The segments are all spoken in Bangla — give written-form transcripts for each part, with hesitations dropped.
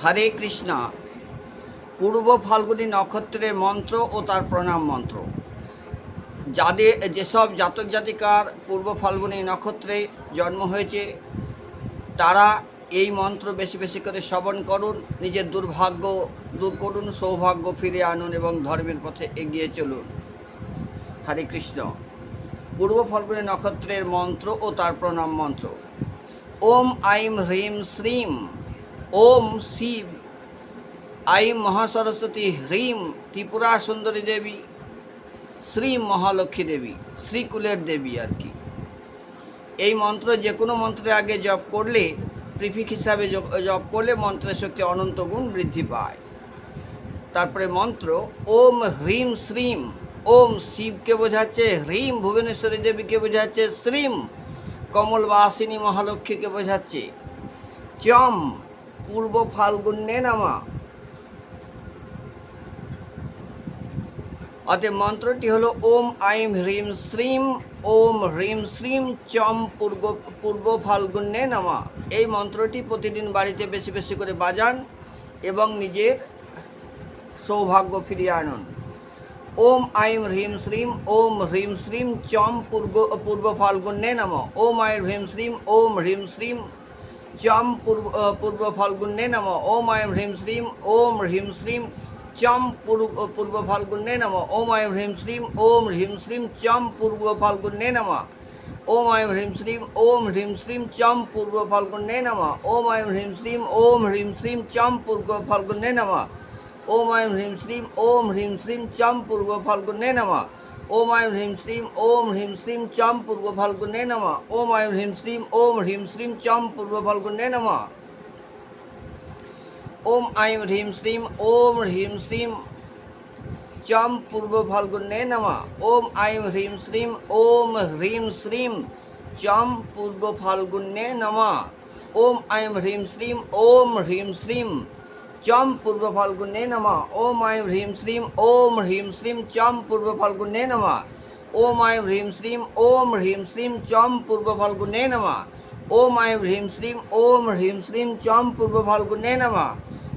হরে কৃষ্ণা। পূর্ব ফাল্গুনী নক্ষত্রের মন্ত্র ও তার প্রণাম মন্ত্র। যেসব জাতক জাতিকার পূর্ব ফাল্গুনী নক্ষত্রে জন্ম হয়েছে তারা এই মন্ত্র বেশি বেশি করে শ্রবণ করুন, নিজের দুর্ভাগ্য দূর করুন, সৌভাগ্য ফিরে আনুন এবং ধর্মের পথে এগিয়ে চলুন। হরে কৃষ্ণ। পূর্ব ফাল্গুনী নক্ষত্রের মন্ত্র ও তার প্রণাম মন্ত্র। ওম আইম হ্রিম শ্রীম ওম শিব আইম মহাসরস্বতী হ্রিম ত্রিপুরা সুন্দরী দেবী শ্রী মহালক্ষ্মী দেবী, শ্রীকুলের দেবী আর কি। এই মন্ত্র যে কোনো মন্ত্রের আগে জপ করলে, প্রিফিক হিসাবে জপ করলে মন্ত্রের শক্তি অনন্ত গুণ বৃদ্ধি পায়। তারপরে মন্ত্র ওম হ্রিম শ্রীম। ওম শিবকে বোঝাচ্ছে, হ্রিম ভুবনেশ্বরী দেবীকে বোঝাচ্ছে, শ্রীম কমলবাসিনী মহালক্ষ্মীকে বোঝাচ্ছে, চম পূর্ব ফাল্গুন্যে নামা। অতএব মন্ত্রটি হলো ওম আইম হ্রিম শ্রীম ওম হ্রিম শ্রীম চম পূর্ব ফাল্গুন্যে নামা। এই মন্ত্রটি প্রতিদিন বাড়িতে বেশি বেশি করে বাজান এবং নিজের সৌভাগ্য ফিরিয়ে আনুন। ওম আইম হ্রিম শ্রীম ওম হ্রিম শ্রীম চম পূর্ব ফাল্গুন্যে নমঃ। ওম আইম হ্রিম শ্রীম ওম হ্রিম শ্রীম চম পূর্ব ফাল্গুন্যে নমঃ। ওম আইম হ্রিম শ্রীম ওম হ্রিম শ্রীম চম পূর্ব ফাল্গুন্যে নমঃ। ওম আইম হ্রিম শ্রীম ওম হ্রিম শ্রীম চম পূর্ব ফাল্গুন্যে নমঃ। ওম আইম হ্রিম শ্রীম ওম হ্রিম শ্রীম চম পূর্ব ফাল্গুন্যে নমঃ। ওম আইম হ্রিম শ্রীম ওম হ্রিম শ্রীম চম পূর্ব ফাল্গুন্যে নমঃ। ওম আইম হ্রিম শ্রীম ওম হ্রিম শ্রীম চম পূর্ব ফাল্গুন্যে নমঃ। ওম আইম হ্রিম শ্রীম ওম হ্রিম শ্রীম চম পূর্ব ফাল্গুন্যে নমঃ। ওম আইম হ্রিম শ্রীম ওম হ্রিম শ্রীম চম পূর্ব ফাল্গুন্যে নমঃ। ওম আইম হ্রিম শ্রীম ওম হ্রিম শ্রীম চম পূর্ব ফাল্গুন্যে নমঃ। ওম আইম হ্রিম শ্রীম ওম হ্রিম শ্রীম চম পূর্ব ফাল্গুন্যে নমঃ। ওম আইম হ্রিম শ্রীম ওম হ্রিম শ্রীম চম পূর্ব ফাল্গুন্যে নমঃ। ওম আইম হ্রিম শ্রীম ওম হ্রিম শ্রীম চম পূর্ব ফাল্গুন্যে নমঃ। ওম আইম হ্রিম শ্রীম ওম হ্রিম শ্রীম চম পূর্ব ফাল্গুন্যে নমঃ। ওম আইম হ্রিম শ্রীম ওম হ্রিম শ্রীম চম পূর্ব ফাল্গুন্যে নমঃ। ওম আইম হ্রিম শ্রীম ওম হ্রিম শ্রীম চম পূর্ব ফাল্গুন্যে নমঃ। ওম আইম হ্রিম শ্রীম ওম হ্রিম শ্রীম চম পূর্ব ফাল্গুন্যে নমঃ।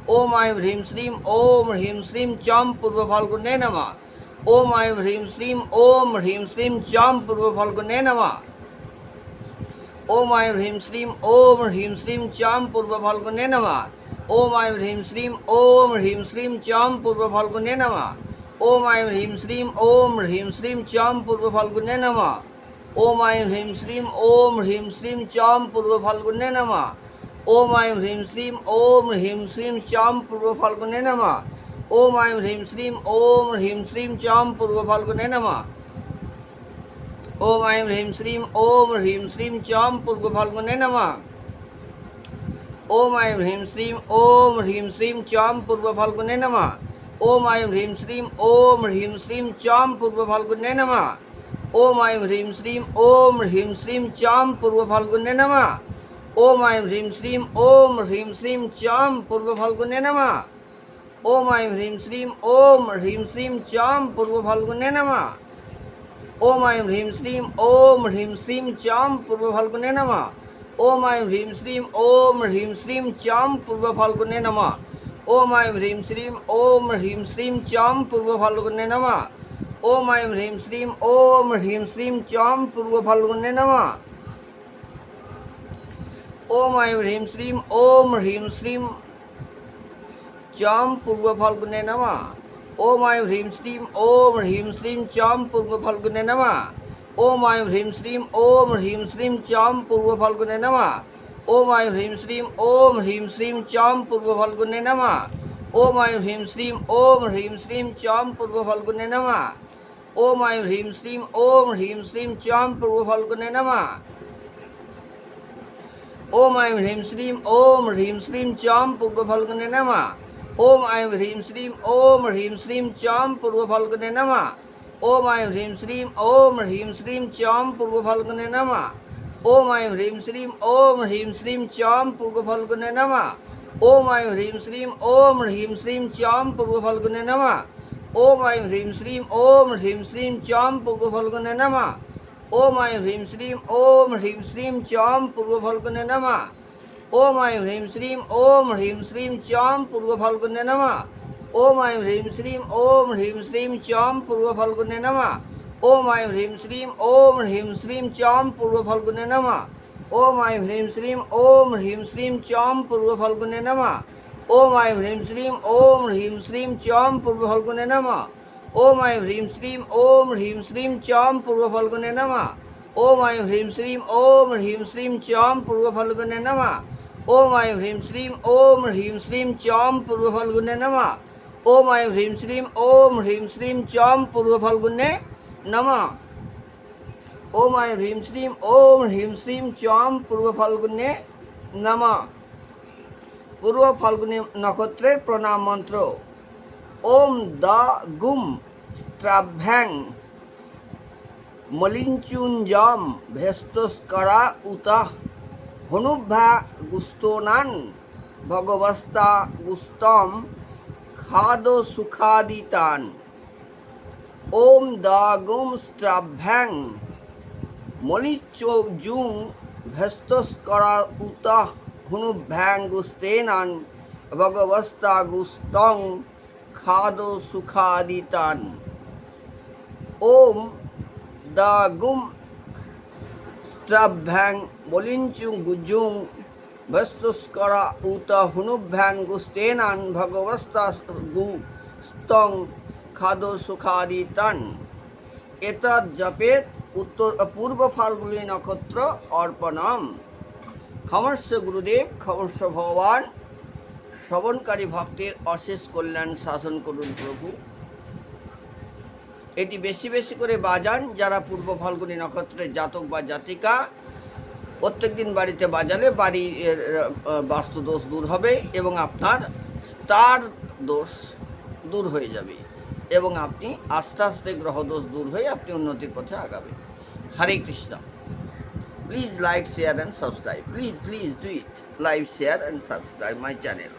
ওম আইম হ্রিম শ্রীম ওম হ্রিম শ্রীম চম পূর্ব ফাল্গুন্যে নমঃ। ওম আইম হ্রিম শ্রীম ওম হ্রিম শ্রীম চম পূর্ব ফাল্গুন্যে নমঃ। ওম আইম হ্রিম শ্রীম ওম হ্রিম শ্রীম চম পূর্ব ফাল্গুন্যে নমঃ। ওম আইম হ্রিম শ্রীম ওম হ্রিম শ্রীম চম পূর্ব ফাল্গুন্যে নমঃ। ওম আইম হ্রিম শ্রীম ওম হ্রিম শ্রীম চম পূর্ব ফাল্গুন্যে নমঃ। ওম আইম হ্রিম শ্রীম ওম হ্রিম শ্রীম চম পূর্ব ফাল্গুন্যে নমঃ। ওম আইম হ্রিম শ্রীম ওম হ্রিম শ্রীম চম পূর্ব ফাল্গুন্যে নমঃ। ওম আইম হ্রিম শ্রীম ওম হ্রিম শ্রীম চম পূর্ব ফাল্গুন্যে নমঃ। ওম আইম হ্রিম শ্রীম ওম হ্রিম শ্রীম চম পূর্ব ফাল্গুন্যে নমঃ। ওম আইম হ্রিম শ্রীম ওম হ্রিম শ্রীম চম পূর্ব ফাল্গুন্যে নমঃ। ওম আইম হ্রিম শ্রীম ওম হ্রিম শ্রীম চম পূর্ব ফাল্গুন্যে নমঃ। ওম আইম হ্রিম শ্রীম ওম হ্রিম শ্রীম চম পূর্ব ফাল্গুন্যে নমঃ। ওম আইম হ্রিম শ্রীম ওম হ্রিম শ্রীম চম পূর্ব ফাল্গুন্যে নমঃ। ওম আইম হ্রিম শ্রীম ওম হ্রিম শ্রীম চম পূর্ব ফাল্গুন্যে নমঃ। ওম আইম হ্রিম শ্রীম ওম হ্রিম শ্রীম চম পূর্ব ফাল্গুন্যে নমঃ। ওম আইম হ্রিম শ্রীম ওম হ্রিম শ্রীম চম পূর্ব ফাল্গুন্যে নমঃ। ওম আইম হ্রিম শ্রীম ওম হ্রিম শ্রীম চম পূর্ব ফাল্গুন্যে নমঃ। ওম আইম হ্রিম শ্রীম ওম হ্রিম শ্রীম চম পূর্ব ফাল্গুন্যে নমঃ। ওম আইম হ্রিম শ্রীম ওম হ্রিম শ্রীম চম পূর্ব ফাল্গুন্যে নমঃ। ওম আইম হ্রিম শ্রীম ওম হ্রিম শ্রীম চম পূর্ব ফাল্গুন্যে নমঃ। ওম আইম হ্রিম শ্রীম ওম হ্রিম শ্রীম চম পূর্ব ফাল্গুন্যে নমঃ। ওম আইম হ্রিম শ্রীম ওম হ্রিম শ্রীম চম পূর্ব ফাল্গুন্যে নমঃ। ওম আইম হ্রিম শ্রীম ওম হ্রিম শ্রীম চম পূর্ব ফাল্গুন্যে নমঃ। ওম আইম হ্রিম শ্রীম ওম হ্রিম শ্রীম চম পূর্ব ফাল্গুন্যে নমঃ। ওম আইম হ্রিম শ্রীম ওম হ্রিম শ্রীম চম পূর্ব ফাল্গুন্যে নমঃ। ওম আইম হ্রিম শ্রীম ওম হ্রিম শ্রীম চম পূর্ব ফাল্গুন্যে নমঃ। ওম আইম হ্রিম শ্রীম ওম হ্রিম শ্রীম চম পূর্ব ফাল্গুন্যে নমঃ। ওম আইম হ্রিম শ্রীম ওম হ্রিম শ্রীম চম পূর্ব ফাল্গুন্যে নমঃ। ওম আইম হ্রিম শ্রীম ওম হ্রিম শ্রীম চম পূর্ব ফাল্গুন্যে নমঃ। ওম আইম হ্রিম শ্রীম ওম হ্রিম শ্রীম চম পূর্ব ফাল্গুনে নমঃ। ওম আইম হ্রিম শ্রীম ওম হ্রিম শ্রীম চম পূর্ব ফাল্গুনে নমঃ। ওম আইম হ্রিম শ্রীম ওম হ্রিম শ্রীম চম পূর্ব ফাল্গুনে নমঃ। ওম আইম হ্রিম শ্রীম ওম হ্রিম শ্রীম চম পূর্ব ফাল্গুনে নমঃ। ওম আইম হ্রিম শ্রীম ওম হ্রিম শ্রীম চম পূর্ব ফাল্গুনে নমঃ। ওম আইম হ্রিম শ্রীম ওম হ্রিম শ্রীম চম পূর্ব ফাল্গুনে নমঃ। ওম আইম হ্রিম শ্রীম ওম হ্রিম শ্রীম চম পূর্ব ফাল্গুনে নমঃ। ওম আইম হ্রিম শ্রীম ওম হ্রিম শ্রীম চম পূর্ব ফাল্গুনে নমঃ। ওম আইম হ্রিম শ্রীম ওম হ্রিম শ্রীম চম পূর্ব ফাল্গুনে নমঃ। ওম আইম হ্রিম শ্রীম ওম হ্রিম শ্রীম চম পূর্ব ফাল্গুনে নমঃ। পূর্ব ফাল্গুনী নক্ষত্রের প্রণাম মন্ত্র। ওম দা গুম স্ত্রাভ্যাং মলিঞ্চুঞ্জম ভেস্তস্করা উতঃ হনুভ্যা গুস্তোনান ভগবস্তা গুস্তম খাদ সুখাদিতান। ওম দা গুম স্ত্রাভ্যাং মলিঞ্চুং ভেস্তস্করা উতঃ হনুভ্যাং গুস্তেনান ভগবস্তা গুস্তং খাদ সুখাদিতান। ওম দা গুম স্ত্রাভ্যাং মলিঞ্চুং গুজুং ভস্তুস্করা উত হনুভ্যাং গুস্তেনান ভগবস্তা গুস্তং খাদ সুখাদিতান। এতদ জপেত উত্তর পূর্ব ফাল্গুনী নক্ষত্র অর্পণম। ক্ষমস্ব গুরুদেব, ক্ষমস্ব ভগবান। শ্রবণকারী ভক্তের অশেষ কল্যাণ সাধন করুন প্রভু। এটি বেশি বেশি করে বাজান যারা পূর্ব ফাল্গুনী নক্ষত্রের জাতক বা জাতিকা। প্রত্যেক দিন বাড়িতে বাজালে বাড়ির বাস্তু দোষ দূর হবে এবং আপনার স্টার দোষ দূর হয়ে যাবে এবং আপনি আস্তে আস্তে গ্রহ দোষ দূর হয়ে আপনি উন্নতির পথে আগাবেন। হরে Krishna. Please like, share and subscribe. Please do it. Like, share and subscribe my channel.